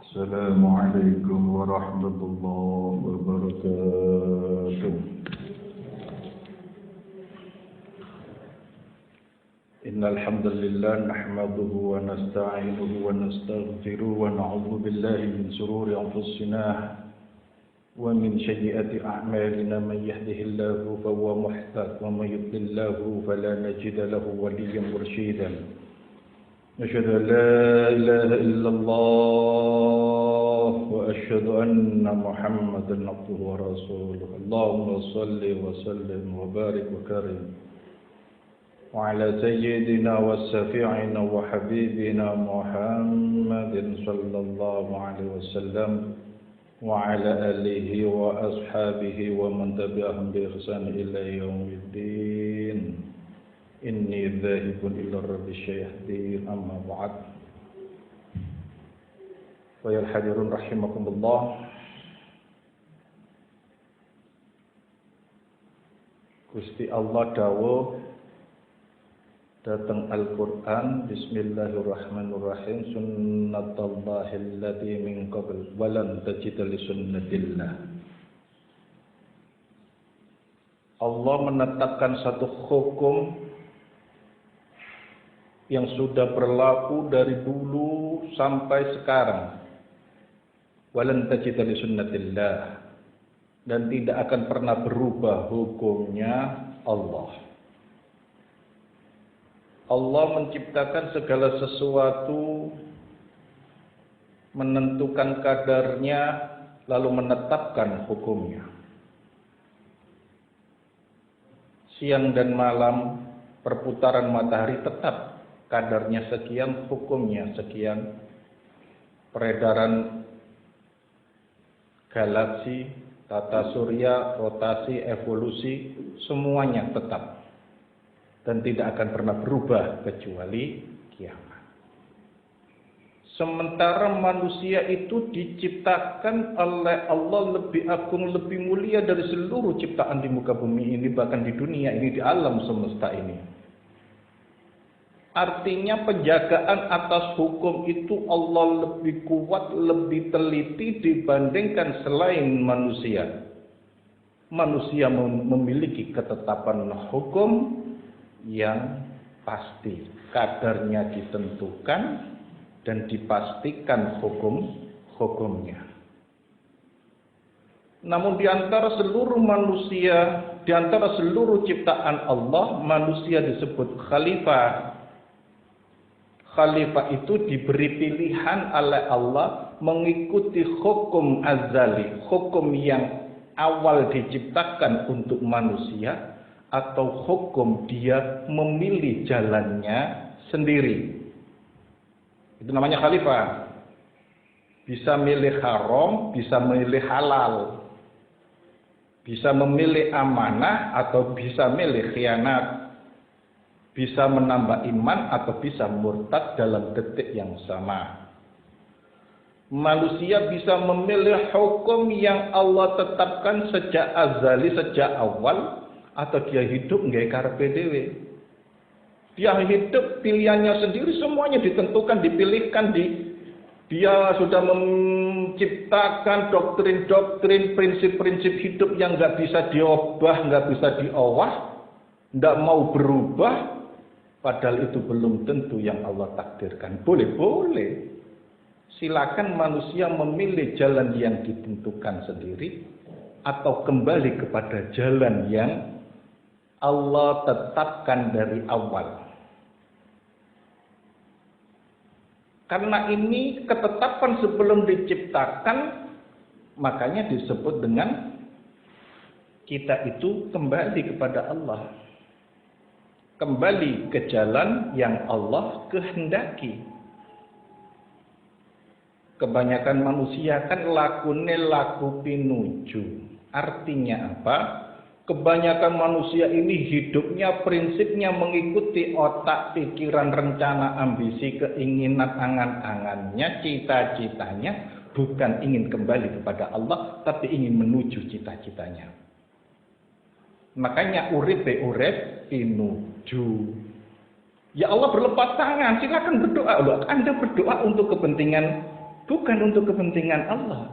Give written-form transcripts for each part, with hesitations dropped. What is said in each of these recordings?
السلام عليكم ورحمة الله وبركاته. إن الحمد لله نحمده ونستعينه ونستغفره ونعوذ بالله من شرور أنفسنا ومن سيئات أعمالنا. من يهده الله فهو مهتد ومن يضلل الله فلا نجد له وليا مرشدا. أشهد أن لا إله إلا الله وأشهد أن محمدا عبده ورسوله. اللهم صل وسلم وبارك وكرم وعلى سيدنا وشفيعنا وحبيبنا محمد صلى الله عليه وسلم وعلى آله وأصحابه ومن تبعهم بإحسان إلى يوم الدين. Inni dzahibun ila rabbi syayahdin, amma ba'd. Wa ya hadirun rahimakumullah. Gusti Allah dawuh datang Al-Qur'an, bismillahirrahmanirrahim, sunnatullahi allati min qabl wa lan tajida li sunnatillah. Allah menetapkan satu hukum yang sudah berlaku dari dulu sampai sekarang. Walan tajida li sunnatillah, dan tidak akan pernah berubah hukumnya Allah. Allah menciptakan segala sesuatu, menentukan kadarnya, lalu menetapkan hukumnya. Siang dan malam, perputaran matahari tetap kadarnya sekian, hukumnya sekian. Peredaran galaksi, tata surya, rotasi, evolusi, semuanya tetap dan tidak akan pernah berubah kecuali kiamat. Sementara manusia itu diciptakan oleh Allah lebih agung, lebih mulia dari seluruh ciptaan di muka bumi ini, bahkan di dunia ini, di alam semesta ini. Artinya penjagaan atas hukum itu Allah lebih kuat, lebih teliti dibandingkan selain manusia. Manusia memiliki ketetapan hukum yang pasti, kadarnya ditentukan dan dipastikan hukumnya. Namun di antara seluruh manusia, di antara seluruh ciptaan Allah, manusia disebut khalifah. Khalifah itu diberi pilihan oleh Allah mengikuti hukum azali, hukum yang awal diciptakan untuk manusia, atau hukum dia memilih jalannya sendiri. Itu namanya khalifah. Bisa milih haram, bisa milih halal. Bisa memilih amanah atau bisa milih khianat. Bisa menambah iman atau bisa murtad dalam detik yang sama. Manusia bisa memilih hukum yang Allah tetapkan sejak azali, sejak awal, atau dia hidup nggak karepe dhewe. Dia hidup pilihannya sendiri, semuanya ditentukan, dipilihkan. Dia sudah menciptakan doktrin-doktrin, prinsip-prinsip hidup yang nggak bisa diubah, nggak bisa diolah, nggak mau berubah. Padahal itu belum tentu yang Allah takdirkan. Boleh. Silakan manusia memilih jalan yang ditentukan sendiri atau kembali kepada jalan yang Allah tetapkan dari awal. Karena ini ketetapan sebelum diciptakan, makanya disebut dengan kita itu kembali kepada Allah. Kembali ke jalan yang Allah kehendaki. Kebanyakan manusia kan lakune laku pinuju. Artinya apa? Kebanyakan manusia ini hidupnya, prinsipnya mengikuti otak, pikiran, rencana, ambisi, keinginan, angan-angannya, cita-citanya. Bukan ingin kembali kepada Allah, tapi ingin menuju cita-citanya. Makanya urip pinuju. Ya Allah berlepas tangan, silakan berdoa. Anda berdoa untuk kepentingan Bukan untuk kepentingan Allah,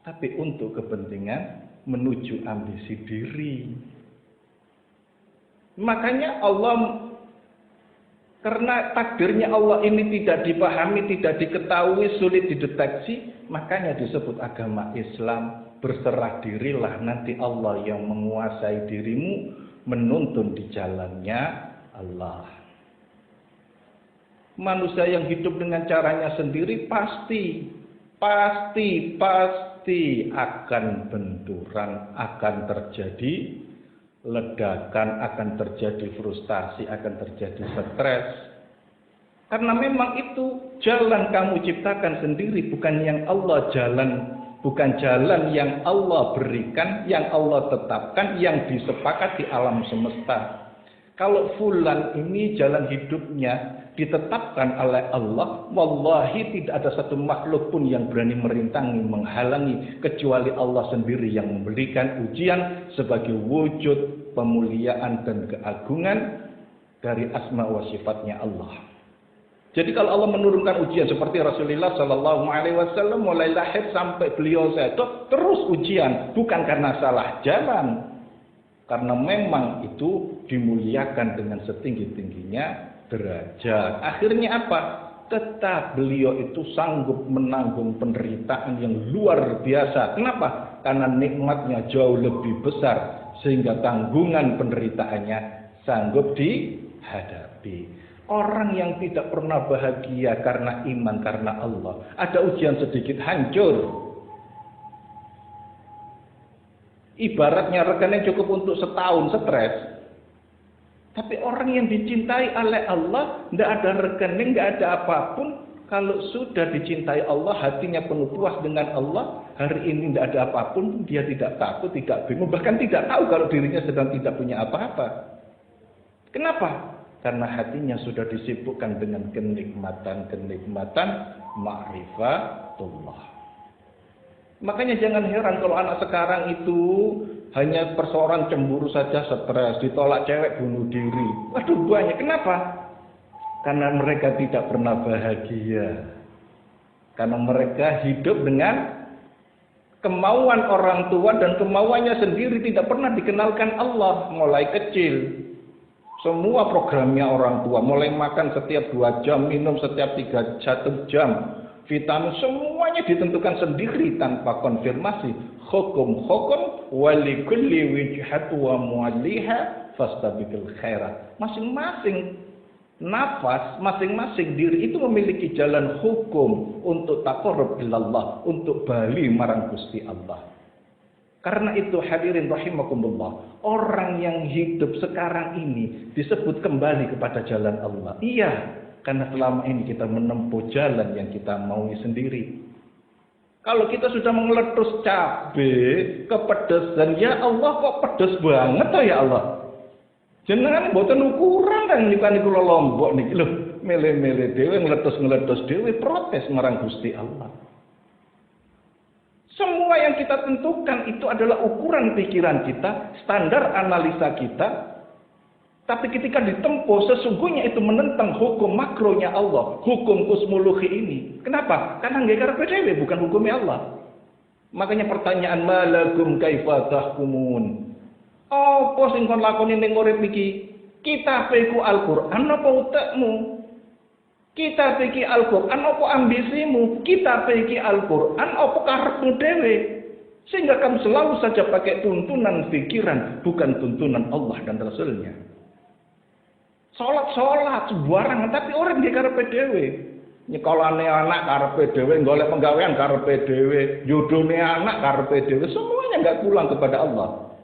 tapi untuk kepentingan menuju ambisi diri. Makanya Allah, karena takdirnya Allah ini tidak dipahami, tidak diketahui, sulit dideteksi, makanya disebut agama Islam. Berserah dirilah, nanti Allah yang menguasai dirimu, menuntun di jalannya Allah. Manusia yang hidup dengan caranya sendiri pasti akan benturan, akan terjadi ledakan, akan terjadi frustasi, akan terjadi stres. Karena memang itu jalan kamu ciptakan sendiri, bukan yang Allah bukan jalan yang Allah berikan, yang Allah tetapkan, yang disepakati alam semesta. Kalau fulan ini jalan hidupnya ditetapkan oleh Allah, wallahi tidak ada satu makhluk pun yang berani merintangi, menghalangi, kecuali Allah sendiri yang memberikan ujian sebagai wujud pemuliaan dan keagungan dari asma wa sifatnya Allah. Jadi kalau Allah menurunkan ujian seperti Rasulullah Shallallahu Alaihi Wasallam mulai lahir sampai beliau jatuh terus ujian, bukan karena salah jalan, karena memang itu dimuliakan dengan setinggi-tingginya derajat. Akhirnya apa? Tetap beliau itu sanggup menanggung penderitaan yang luar biasa. Kenapa? Karena nikmatnya jauh lebih besar, sehingga tanggungan penderitaannya sanggup dihadapi. Orang yang tidak pernah bahagia karena iman, karena Allah, ada ujian sedikit hancur. Ibaratnya rekening cukup untuk setahun stres. Tapi orang yang dicintai oleh Allah, tidak ada rekening, tidak ada apapun. Kalau sudah dicintai Allah, hatinya penuh puas dengan Allah, hari ini tidak ada apapun, dia tidak takut, tidak bingung, bahkan tidak tahu kalau dirinya sedang tidak punya apa-apa. Kenapa? Karena hatinya sudah disibukkan dengan kenikmatan ma'rifatullah. Makanya jangan heran kalau anak sekarang itu hanya persoalan cemburu saja stres, ditolak cewek bunuh diri. Waduh banyak. Kenapa? Karena mereka tidak pernah bahagia. Karena mereka hidup dengan kemauan orang tua dan kemauannya sendiri, tidak pernah dikenalkan Allah mulai kecil. Semua programnya orang tua, mulai makan setiap 2 jam, minum setiap 1 jam, vitamin semuanya ditentukan sendiri tanpa konfirmasi. Hukum walikulli wijhatu wa mu'alliha fastabiqul khairat. Masing-masing nafas, masing-masing diri itu memiliki jalan hukum untuk taqarrub ilallah, untuk bali marang Gusti Allah. Karena itu hadirin rahimakumullah, orang yang hidup sekarang ini disebut kembali kepada jalan Allah. Iya, karena selama ini kita menempuh jalan yang kita maui sendiri. Kalau kita sudah meletus cabai, kepedesan, ya Allah kok pedes banget toh ya Allah. Jenengan mboten ukuran kan niku kula Lombok niki lho, mele-mele dhewe ngeletus-ngeletus dhewe protes marang Gusti Allah. Semua yang kita tentukan itu adalah ukuran pikiran kita, standar analisa kita. Tapi ketika ditempuh, sesungguhnya itu menentang hukum makronya Allah, hukum kosmologi ini. Kenapa? Karena nggak karepe dhewe, bukan hukumnya Allah. Makanya pertanyaan malakum kaifa tahkumun. Apa sing kon lakoni ning urip iki? Kitabe iku Al-Qur'an apa utekmu? Kita pikir Al-Quran apa ambisimu? Kita pikir Al-Quran apa karepmu dhewe? Sehingga kamu selalu saja pakai tuntunan pikiran, bukan tuntunan Allah dan Rasulnya. Sholat sembarangan, tapi orang dia karepe dhewe. Nyekolane anak karepe dhewe, golek penggawean karepe dhewe, jodone anak karepe dhewe, semuanya enggak pulang kepada Allah.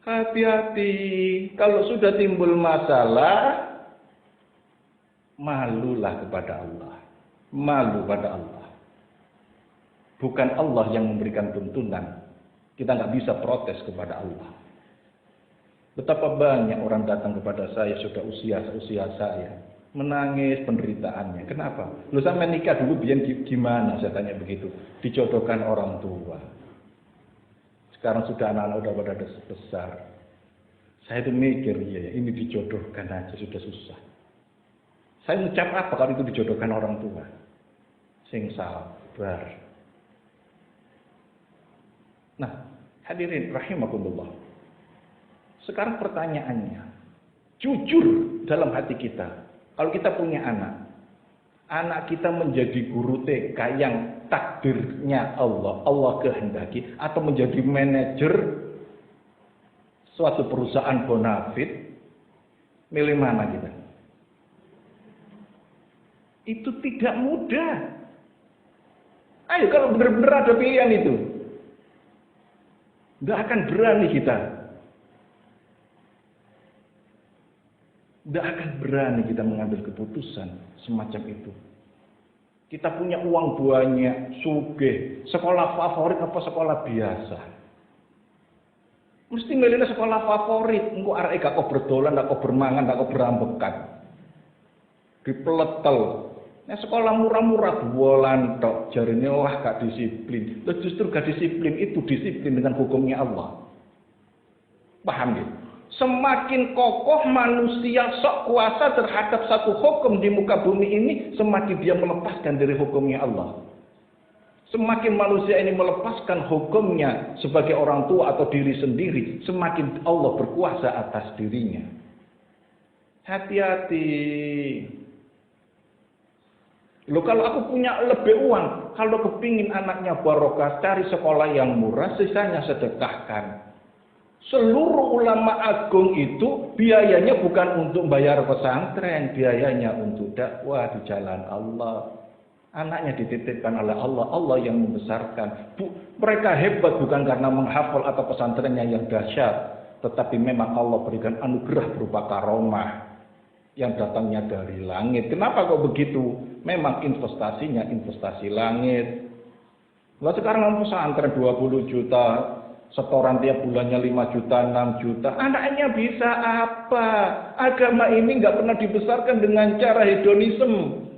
Hati-hati, kalau sudah timbul masalah, malulah kepada Allah. Malu pada Allah. Bukan Allah yang memberikan tuntunan. Kita nggak bisa protes kepada Allah. Betapa banyak orang datang kepada saya sudah usia saya. Menangis penderitaannya. Kenapa? Lu sampai nikah dulu biar gimana? Saya tanya begitu. Dijodohkan orang tua. Sekarang sudah anak-anak udah pada besar. Saya itu mikir, ya ini dijodohkan aja sudah susah. Saya ucap apa kalau itu dijodohkan orang tua? sing sabar. Nah, hadirin rahimakumullah. Sekarang pertanyaannya, jujur dalam hati kita. Kalau kita punya anak kita menjadi guru TK yang takdirnya Allah kehendaki, atau menjadi manajer suatu perusahaan bonafit, milih mana kita? Itu tidak mudah. Ayo, kalau benar-benar ada pilihan itu, nggak akan berani kita. Nggak akan berani kita mengambil keputusan semacam itu. Kita punya uang banyak, sugih, sekolah favorit apa sekolah biasa? Mesti milihnya sekolah favorit. Engko arek gak kok berdolan, gak kok bermangan, gak kok berambekan. Dipeletel. Nah, sekolah murah-murah bulan tok, jarine wah gak disiplin. Terus justru gak disiplin itu disiplin dengan hukumnya Allah. Paham ya? Semakin kokoh manusia sok kuasa terhadap satu hukum di muka bumi ini, semakin dia melepaskan dari hukumnya Allah. Semakin manusia ini melepaskan hukumnya sebagai orang tua atau diri sendiri, semakin Allah berkuasa atas dirinya. Hati-hati. Loh, kalau aku punya lebih uang, kalau kepingin anaknya barokah, cari sekolah yang murah, sisanya sedekahkan. Seluruh ulama agung itu biayanya bukan untuk bayar pesantren, biayanya untuk dakwah di jalan Allah. Anaknya dititipkan oleh Allah, Allah yang membesarkan. Mereka hebat bukan karena menghafal atau pesantrennya yang dahsyat, tetapi memang Allah berikan anugerah berupa karomah yang datangnya dari langit. Kenapa kok begitu? Memang investasinya investasi langit. Lalu sekarang pesantren 20 juta, setoran tiap bulannya 5 juta, 6 juta. Anaknya bisa apa? Agama ini nggak pernah dibesarkan dengan cara hedonisme.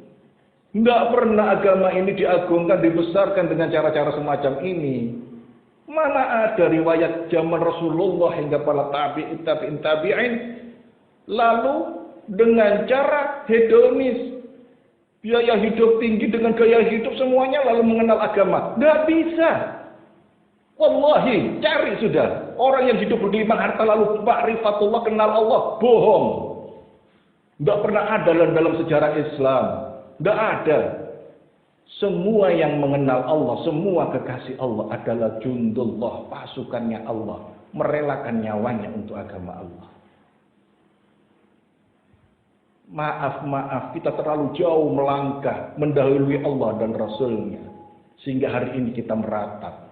Nggak pernah agama ini diagungkan, dibesarkan dengan cara-cara semacam ini. Mana ada riwayat zaman Rasulullah hingga para tabi'in lalu dengan cara hedonis, biaya hidup tinggi dengan gaya hidup semuanya lalu mengenal agama. Nggak bisa. Wallahi, cari sudah. Orang yang hidup bergelimang harta lalu ma'rifatullah, kenal Allah, bohong. Nggak pernah ada dalam sejarah Islam. Nggak ada. Semua yang mengenal Allah, semua kekasih Allah adalah jundullah, pasukannya Allah, merelakan nyawanya untuk agama Allah. Maaf, kita terlalu jauh melangkah, mendahului Allah dan Rasulnya, sehingga hari ini kita meratap.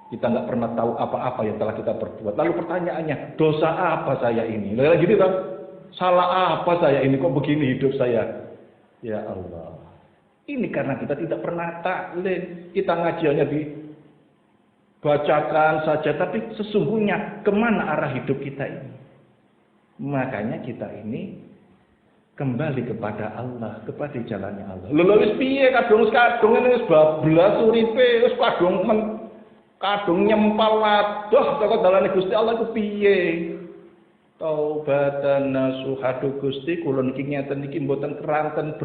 Kita nggak pernah tahu apa-apa yang telah kita perbuat. Lalu pertanyaannya, dosa apa saya ini? Lalu gitu kan? Salah apa saya ini? Kok begini hidup saya? Ya Allah. Ini karena kita tidak pernah taklim. Kita ngajiannya dibacakan saja. Tapi sesungguhnya kemana arah hidup kita ini? Makanya kita ini kembali kepada Allah, kepada jalannya Allah. Lalu wis piye kadung ini wis bablas uripe, wis kadung nyempal waduh kok dalane Gusti Allah iku piye? Taubatan nasuhadu Gusti kula niki ngeten iki mboten keranten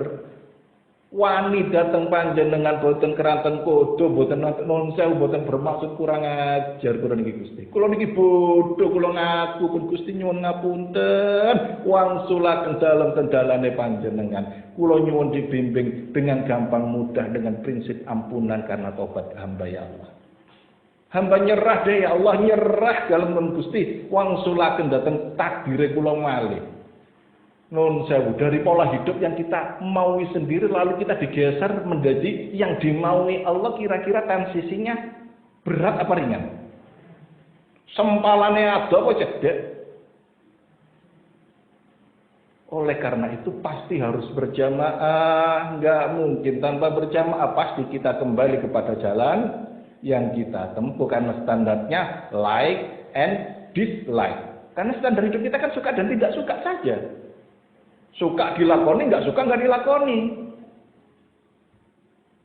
wani dateng panjenengan boten keranten kodo boten non sewu boten bermaksud kurang ajar kula niki Gusti. Kula niki bodho kula ngaku pun Gusti nyuwun ngapunten wangsulaken dalem kendalane panjenengan. Kula nyuwun dibimbing dengan gampang mudah dengan prinsip ampunan karena tobat hamba ya Allah. Hamba nyerah deh ya Allah, nyerah dalam nun Gusti wangsulaken dateng takdire kula malih. Nun sewu dari pola hidup yang kita maui sendiri lalu kita digeser menjadi yang dimaui Allah, kira-kira transisinya berat apa ringan? Sempalane ada apa cedek? Oleh karena itu pasti harus berjamaah, nggak mungkin tanpa berjamaah. Pasti kita kembali kepada jalan yang kita tempuh karena standarnya like and dislike. Karena standar hidup kita kan suka dan tidak suka saja. Suka dilakoni, nggak suka nggak dilakoni.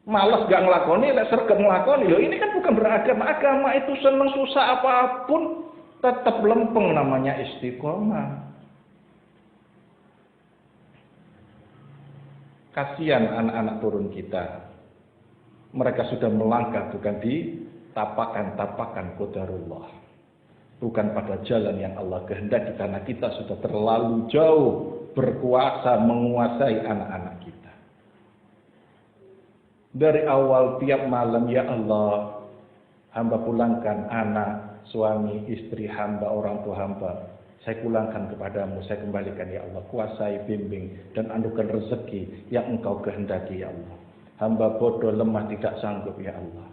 Malas nggak ngelakoni, lek sergap ngelakoni. Loh, ini kan bukan beragama. Agama itu seneng susah apapun tetap lempeng, namanya istiqomah. Kasihan anak-anak turun kita. Mereka sudah melangkah bukan di tapakan-tapakan qadarullah. Bukan pada jalan yang Allah kehendaki karena kita sudah terlalu jauh berkuasa menguasai anak-anak kita. Dari awal tiap malam, ya Allah, hamba pulangkan anak, suami, istri hamba, orang tua hamba. Saya pulangkan kepadamu, saya kembalikan ya Allah. Kuasai, bimbing, dan anugerah rezeki yang engkau kehendaki ya Allah. Hamba bodoh, lemah, tidak sanggup ya Allah.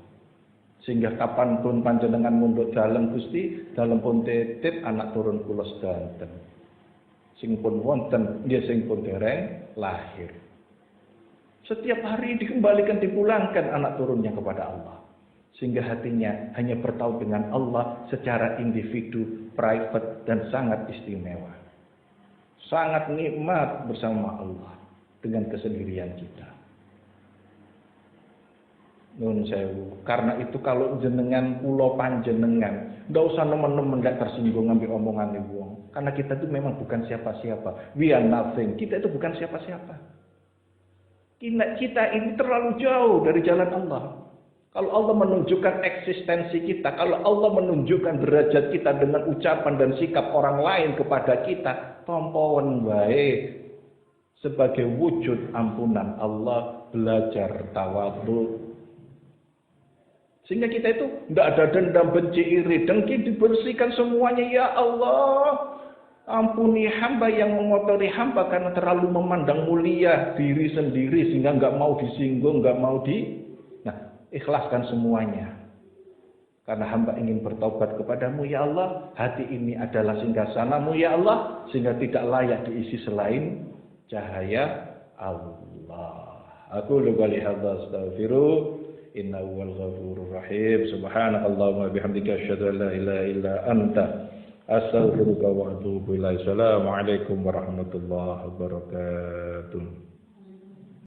Sehingga kapanpun panjenengan mundut dalam Gusti, dalam pun titit anak turun kula sedanten. Sing pun wonten, dia sing pun dereng lahir. Setiap hari dikembalikan, dipulangkan anak turunnya kepada Allah. Sehingga hatinya hanya bertaut dengan Allah secara individu, private, dan sangat istimewa. Sangat nikmat bersama Allah dengan kesendirian kita. Nun sewu. Karena itu kalau jenengan pulau panjenengan, ndak usah nemen-nemen ndak tersinggung ngambil omongan wong. Karena kita itu memang bukan siapa-siapa. We are nothing. Kita itu bukan siapa-siapa. Kita ini terlalu jauh dari jalan Allah. Kalau Allah menunjukkan eksistensi kita, kalau Allah menunjukkan derajat kita dengan ucapan dan sikap orang lain kepada kita, tompon baik sebagai wujud ampunan Allah, belajar tawadhu. Sehingga kita itu tidak ada dendam, benci, iri, dengki, dibersihkan semuanya. Ya Allah, ampuni hamba yang mengotori hamba karena terlalu memandang mulia diri sendiri sehingga nggak mau disinggung, nggak mau ikhlaskan semuanya. Karena hamba ingin bertobat kepadamu ya Allah, hati ini adalah singgasanamu ya Allah, sehingga tidak layak diisi selain cahaya Allah. Aku lupa lihadza astaghfiru. Innahu wal ghafurur rahim. Subhanakallahumma bihamdika asyhadu an la ilaha illa anta astaghfiruka wa atubu ilaik. Assalamualaikum warahmatullahi wabarakatuh.